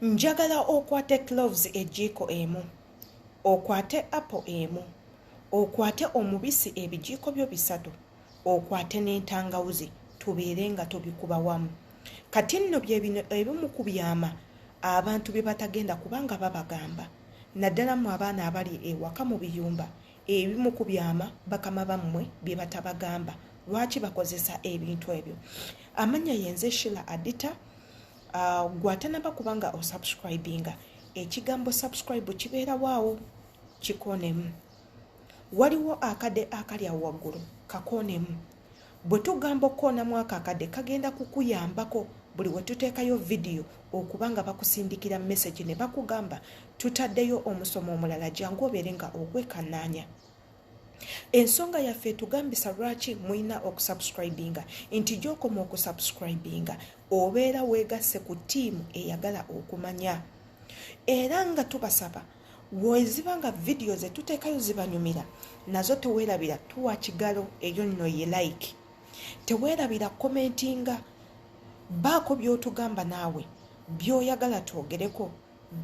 Njagala okwate cloves ejiiko emu, okwate apple emu, okwate omubisi ebijiiko byo 3, okwate n'entangawuzi tubeere nga tubikuba wamu. Kati nno bye bino ebimu ku byama abantu bye batagenda kubanga babagamba. Naddala mu abaana abali ewaka mu biyumba, ebimu ku byama bakama bammwe bye batabagamba. Lwaki bakozesa ebintu ebyo? Amanya yenze Sheila Adita. Gwatanaba kubanga osubscribinga. Ekigambo subscribe kibeera waawo, kikonemu. Waliwo akade akali awo waggulu, kakonemu. Bwe tugamba okoonamu akakade kagenda kukuyambako buli we tuteekayo vidiyo okubanga bakusindikira message ne bakugamba tutaddeyo omusomo omulala jangu obeere nga ogwekannaanya. Ensonga yaffe tugambisa lwaki mwina okusubscribinga nti gy'okoma okusubscribinga obeera weegasse ku ttiimu eyagala okumanya. Era nga tubasaba weziba nga vidiyo ze tuteekayo zibanyumira nazo teweerabira tuwa kigalo eyo nno ye like. Teweerabira commentinga, baako by'otugamba naawe by'oyagala twogereko,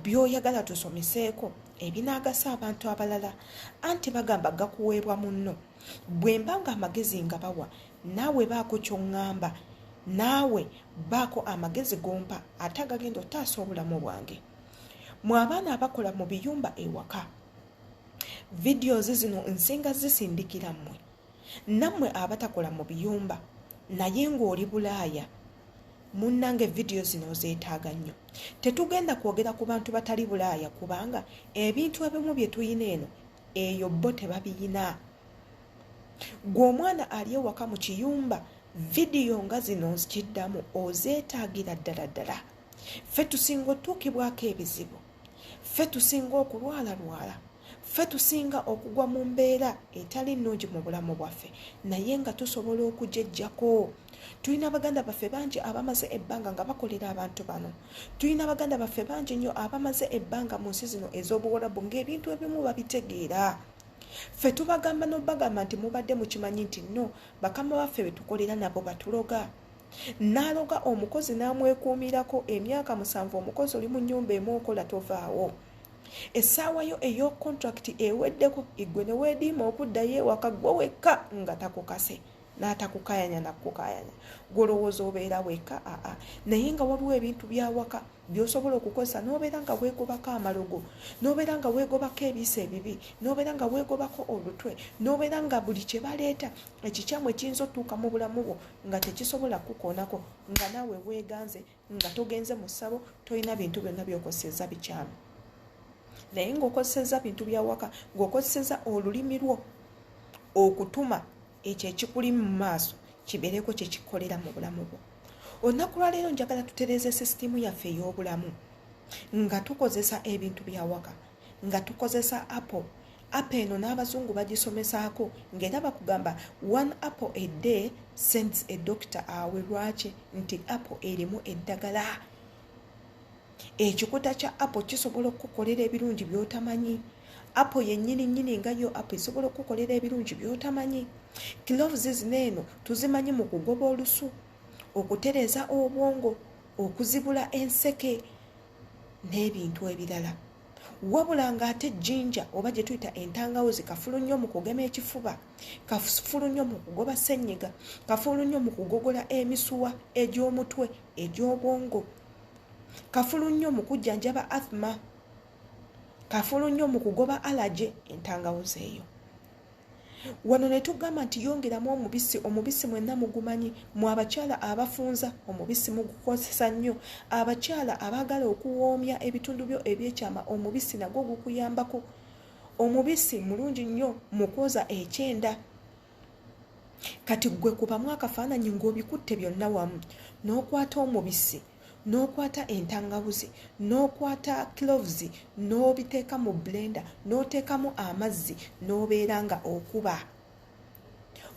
by'oyagala tusomeseeko ebinaagasa abantu abalala. Anti bagamba gakuweebwa munno. Bwe mbanga amagezi nga bawa naawe baako ky'oŋŋamba, naawe baako amagezi gompa ate agagenda otaasa obulamu bwange. Mu abaana abakola mu biyumba ewaka, videos zino nsinga zisindikira mmwe. Nammwe abatakola mu biyumba naye ng'oli Bulaaya, munnange video zino zeetaaga nnyo. Tetugenda kwogera ku bantu batali Bulaaya kubanga ebintu ebimu bye tuyina eno eyo bo tebabiyina. Gwe omwana ali ewaka mu kiyumba, video nga zino nzikiddamu ozeetaagira ddala ddala. Ffe tusinga otuukibwako ebizibu, ffe tusinga okulwalalwala, ffe tusinga okugwa mu mbeera etali nnungi mu bulamu bwaffe naye nga tusobola okujejjako. Tulina baganda baffe bangi abamaze ebbanga nga bakolera abantu bano. Tulina baganda baffe bangi nnyo abamaze ebbanga mu nsi zino ez'obuwalabu ng'ebintu ebimu babitegeera. Ffe tubagamba n'obagamba nti mubadde mukimanyi nti nno bakama baffe be tukolera nabo batuloga. N'aloga omukozi n'amwekuumirako emyaka 7, omukozi oli mu nnyumba emu okola tovaawo. Essaawa yo eyo contract eweddeko igwe ne weediima okuddayo ewaka gwe wekka nga takukase n'atakukayanya nakukayanya. Gwolowooza obeera wekka naye nga waliwo ebintu byawaka by'osobola okukozesa n'obeera nga weegobako amalogo, n'obeera nga weegobako ebiisa ebibi, n'obeera nga weegobako olutwe, n'obeera nga buli kye baleeta ekikyamu ekiyinza otuuka mu bulamu bwo nga tekisobola kukoonako, nga naawe weeganze nga togenze mu ssabo, tolina bintu byonna by'okozesezza bikyamu. Naye ng'okozesezza bintu byawaka, ng'okozesezza olulimi lwo okutuma ekyo ekikuli mu maaso kibeereko kye kikolera mu bulamu bwo. Olunaku lwa leero njagala tutereeze sisitimu yaffe ey'obulamu nga tukozesa ebintu byawaka, nga tukozesa apple. Apple eno n'abazungu bagisomesaako ng'era bakugamba 1 apple a day sends a doctor awe. Lwaki? Nti apple erimu eddagala. Ekikuta kya apple kisobola okukolera ebirungi by'otamanyi. Apple yennyini nga yo apple isobola okukolera ebirungi by'otamanyi. Cloves zino eno tuzimanyi mu kugoba olusu, okutereeza obwongo, okuzibula enseke n'ebintu ebirala. Wabula ng'ate jinja oba gye tuyita entangawuzi kafulu nnyo mu kugema ekifuba, kafulu nnyo mu kugoba ssenyiga, kafulu nnyo mu kugogola emisuwa egy'omutwe, egy'obwongo, kafulu nnyo mu kujjanjaba asthma, kafulu nnyo mu kugoba allergy. Entangawuzi eyo wano ne tugamba nti yongeramu omubisi. Omubisi mwenna mugumanyi, mu abakyala abafunza omubisi mugukozesa nnyo, abakyala abaagala okuwoomya ebitundu byo ebyekyama omubisi nagwo gukuyambako. Omubisi mulungi nnyo mu kwoza ekyenda. Kati gwe kubamu akafaananyi ng'obikutte byonna wamu, n'okwata omubisi, n'okwata entangawuzi, n'okwata cloves, n'obiteeka mu blender, n'oteekamu amazzi, n'obeera nga okuba.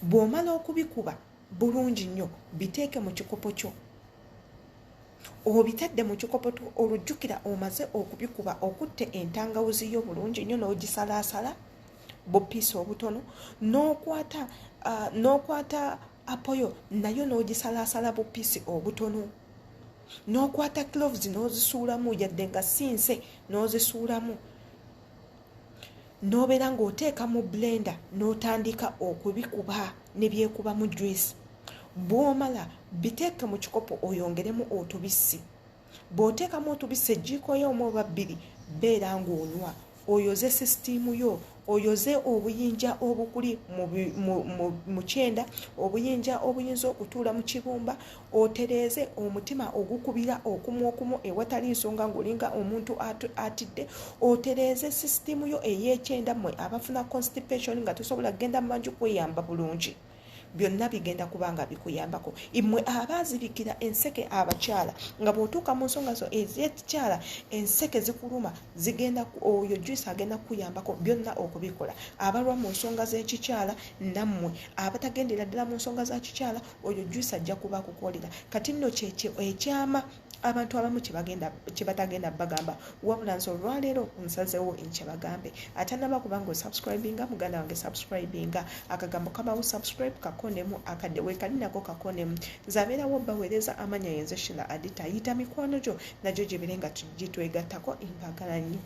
Bw'omala okubikuba bulungi nnyo biteeke mu kikopo kyo. Obitadde mu kikopo olujjukira omaze okubikuba, okutte entangawuzi yo bulungi nnyo n'ogisalaasala bupiisi obutono, n'okwata apoyo nayo n'ogisalaasala bupiisi obutono. n'okwata cloves n'ozisuulamu yadde nga sinse n'ozisuulamu n'obeera ng'oteeka mu blender n'otandika okubikuba ne byekuba mu juice. Bw'omala biteeke mu kikopo oyongeremu otubisi. Bw'oteekamu otubisi ejjiiko y'omu oba bbiri beera ng'onywa. Oyoze sisitiimu yo, oyoze obuyinja obukuli mu kyenda, obuyinja obuyinza okutuula mu kibumba, otereeze omutima ogukubira okumu ewatali nsonga ng'olinga omuntu atidde, otereeze sisitiimu yo ey'ekyenda mmwe abafuna constipation nga tosobola kgenda mu manju kweyamba bulungi. Byonna bigenda kubanga bikuyambako. Imwe abaazibikira enseke abakyala nga bw'otuuka mu nsonga zo ez'ekikyala enseke zikuluma zigenda oyo juice agenda kuyambako byonna okubikola. Abalwa mu nsonga z'ekikyala nammwe abatagendera ddala mu nsonga za kikyala oyo juice ajja kuba kukolera. Kati nno kyekyo ekyama abantu abamu kye batagenda bagamba wabula nze olwaleero nsazeewo enkya bagambe. Atanaba kubanga osubscribinga muganda wange subscribinga akagambo kabawo subscribe kakonemu akadde weekali nako kakonemu. Nze abeerawo baweereza amanya yenze Shila Adita. Yita mikwano gyo nagyo gye birenga gitwegattako impagala nnyo.